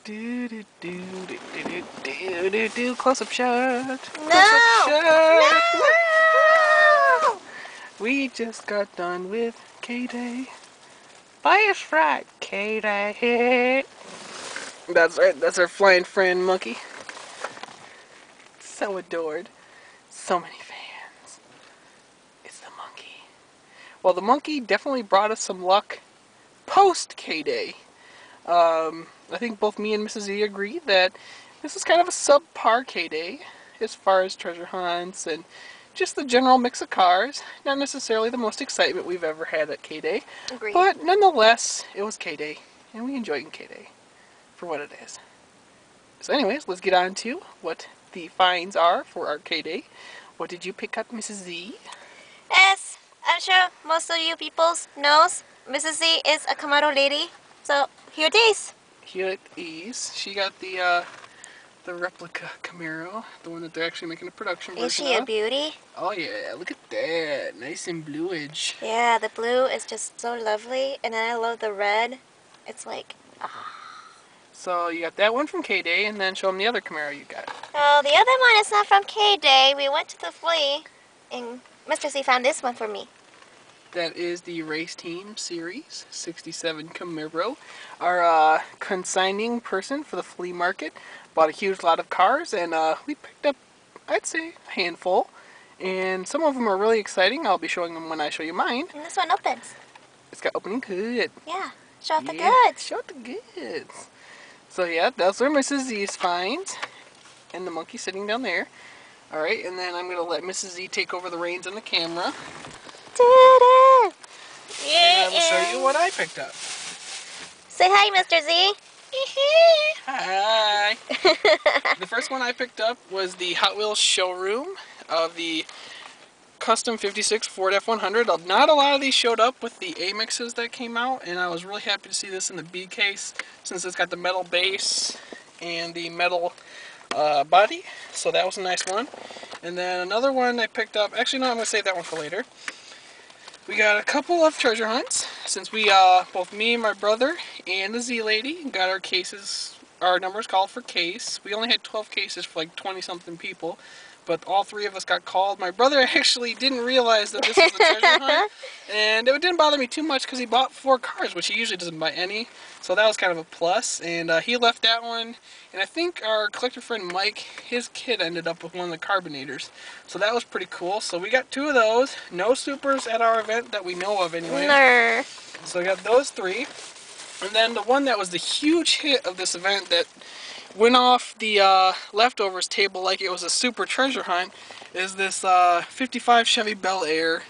Do do do do do do do do. Close-up shot. No! Shot. No! We just got done with K-day. Bias right, K-day. That's right. That's our flying friend monkey. So adored. So many fans. It's the monkey. Well, the monkey definitely brought us some luck post K-day. I think both me and Mrs. Z agree that this is kind of a subpar K-day as far as treasure hunts and just the general mix of cars. Not necessarily the most excitement we've ever had at K-day, Agreed. but nonetheless, it was K-day, and we enjoyed K-day for what it is. So anyways, let's get on to what the finds are for our K-day. What did you pick up, Mrs. Z? As I'm sure most of you people knows, Mrs. Z is a Camaro lady. So here it is. Here it is. She got the replica Camaro, the one that they're actually making a production version of. Is she a beauty? Oh yeah, look at that. Nice and bluish. Yeah, the blue is just so lovely, and then I love the red. It's like, So you got that one from K-day, and then show them the other Camaro you got. Oh, the other one is not from K-day. We went to the flea, and Mr. Z found this one for me. That is the Race Team Series 67 Camaro. Our consigning person for the flea market bought a huge lot of cars, and we picked up, I'd say, a handful. And some of them are really exciting. I'll be showing them when I show you mine. And this one opens. It's got opening good. Yeah, show off the Yeah, goods. show the goods. So yeah, those are Mrs. Z's finds. And the monkey sitting down there. Alright, and then I'm going to let Mrs. Z take over the reins on the camera. Ta-da! And I will show you what I picked up. Say hi, Mr. Z. Hi! The first one I picked up was the Hot Wheels showroom of the Custom 56 Ford F100. Not a lot of these showed up with the A-mixes that came out, and I was really happy to see this in the B case since it's got the metal base and the metal body, so that was a nice one. And then another one I picked up, actually no, I'm going to save that one for later. We got a couple of treasure hunts, since we, both me and my brother and the Z-Lady got our cases, our numbers called for case. We only had 12 cases for like 20-something people, but all three of us got called. My brother actually didn't realize that this was a treasure hunt, and it didn't bother me too much because he bought 4 cars, which he usually doesn't buy any, so that was kind of a plus. And he left that one, and I think our collector friend Mike, his kid ended up with one of the carbonators, so that was pretty cool. So we got 2 of those. No supers at our event that we know of anyway. No. So I got those 3. And then the one that was the huge hit of this event that went off the leftovers table like it was a super treasure hunt is this 55 Chevy Bel Air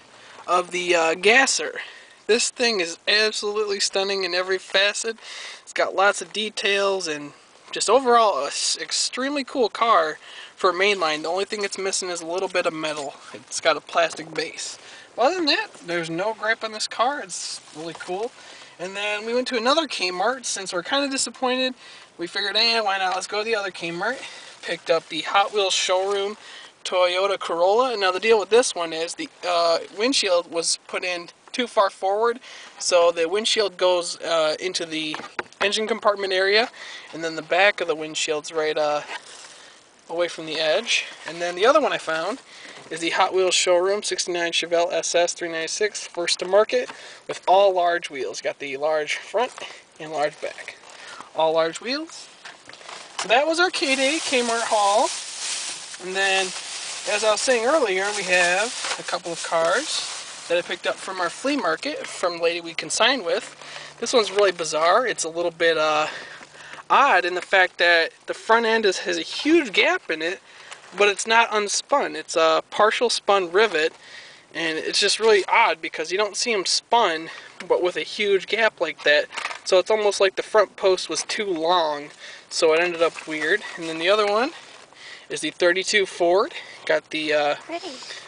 of the gasser. This thing is absolutely stunning in every facet. It's got lots of details and just overall an extremely cool car for a mainline. The only thing it's missing is a little bit of metal. It's got a plastic base. But other than that, there's no gripe on this car. It's really cool. And then we went to another Kmart. Since we're kind of disappointed, we figured, why not? Let's go to the other Kmart. Picked up the Hot Wheels showroom Toyota Corolla. Now the deal with this one is the windshield was put in too far forward, so the windshield goes into the engine compartment area, and then the back of the windshield's right away from the edge. And then the other one I found is the Hot Wheels showroom 69 Chevelle SS 396, first to market, with all large wheels. Got the large front and large back. All large wheels. So that was our K-day Kmart haul. And then, as I was saying earlier, we have a couple of cars that I picked up from our flea market from the lady we consigned with. This one's really bizarre. It's a little bit odd in the fact that the front end has a huge gap in it, but it's not unspun. It's a partial spun rivet, and it's just really odd because you don't see them spun, but with a huge gap like that. So it's almost like the front post was too long, so it ended up weird. And then the other one is the 32 Ford. Got the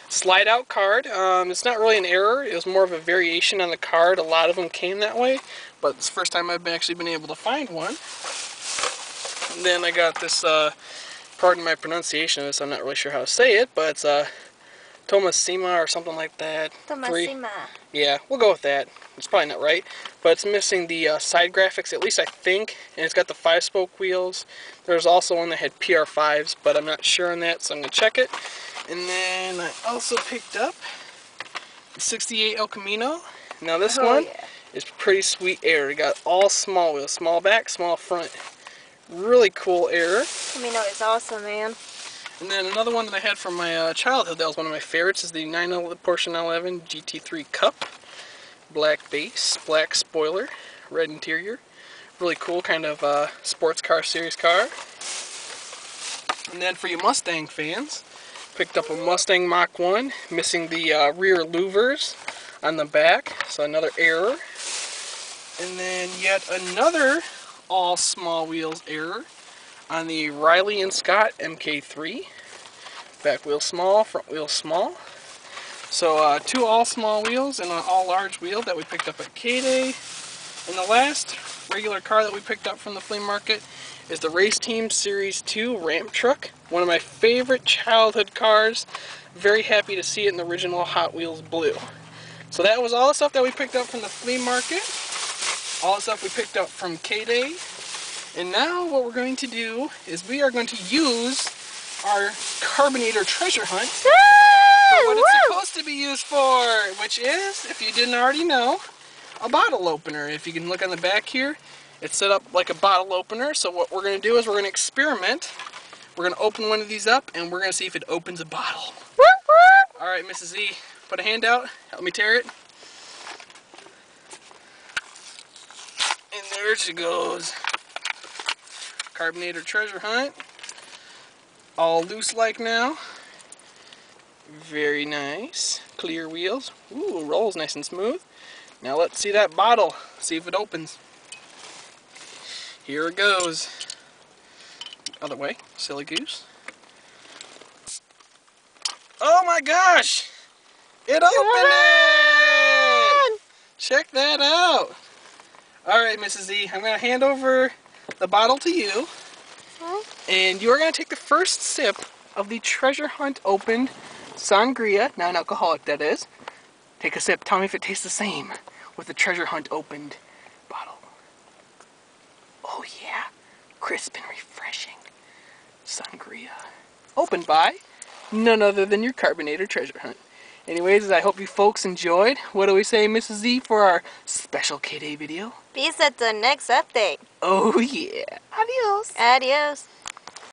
slide out card. It's not really an error. It was more of a variation on the card. A lot of them came that way, but it's the first time I've actually been able to find one. And then I got this, pardon my pronunciation of this, I'm not really sure how to say it, but it's Tomasima or something like that. Tomasima. Yeah, we'll go with that. It's probably not right, but it's missing the side graphics, at least I think, and it's got the 5-spoke wheels. There's also one that had PR5s, but I'm not sure on that, so I'm going to check it. And then I also picked up the 68 El Camino. Now this one is pretty sweet air. It got all small wheels, small back, small front. Really cool air. Camino is awesome, man. And then another one that I had from my childhood that was one of my favorites is the Porsche 911 GT3 Cup. Black base, black spoiler, red interior. Really cool kind of sports car series car. And then for you Mustang fans, picked up a Mustang Mach 1, missing the rear louvers on the back, so another error. And then yet another all small wheels error on the Riley and Scott MK3. Back wheel small, front wheel small. So 2 all small wheels and an all large wheel that we picked up at K-day. And the last regular car that we picked up from the flea market is the HotWheelsZ-team Series 2 Ramp Truck. One of my favorite childhood cars. Very happy to see it in the original Hot Wheels blue. So that was all the stuff that we picked up from the flea market. All the stuff we picked up from K-day. And now what we're going to do is we are going to use our Carbinator treasure hunt for what it's supposed to be used for, which is, if you didn't already know, a bottle opener. If you can look on the back here, it's set up like a bottle opener. So what we're going to do is we're going to experiment. We're going to open one of these up and we're going to see if it opens a bottle. Alright, Mrs. Z, put a hand out. Help me tear it. And there she goes. Carbinator treasure hunt. All loose like now. Very nice. Clear wheels. Ooh, rolls nice and smooth. Now let's see that bottle. See if it opens. Here it goes. Other way. Silly goose. Oh my gosh! It opened it! Check that out. Alright, Mrs. Z, I'm going to hand over the bottle to you. And you're going to take the first sip of the treasure hunt opened sangria, non-alcoholic that is. Take a sip, tell me if it tastes the same with the treasure hunt opened bottle. Oh yeah, crisp and refreshing sangria. Opened by none other than your Carbinator treasure hunt. Anyways, I hope you folks enjoyed. What do we say, Mrs. Z, for our special K-day video? Peace at the next update. Oh yeah. Adios. Adios.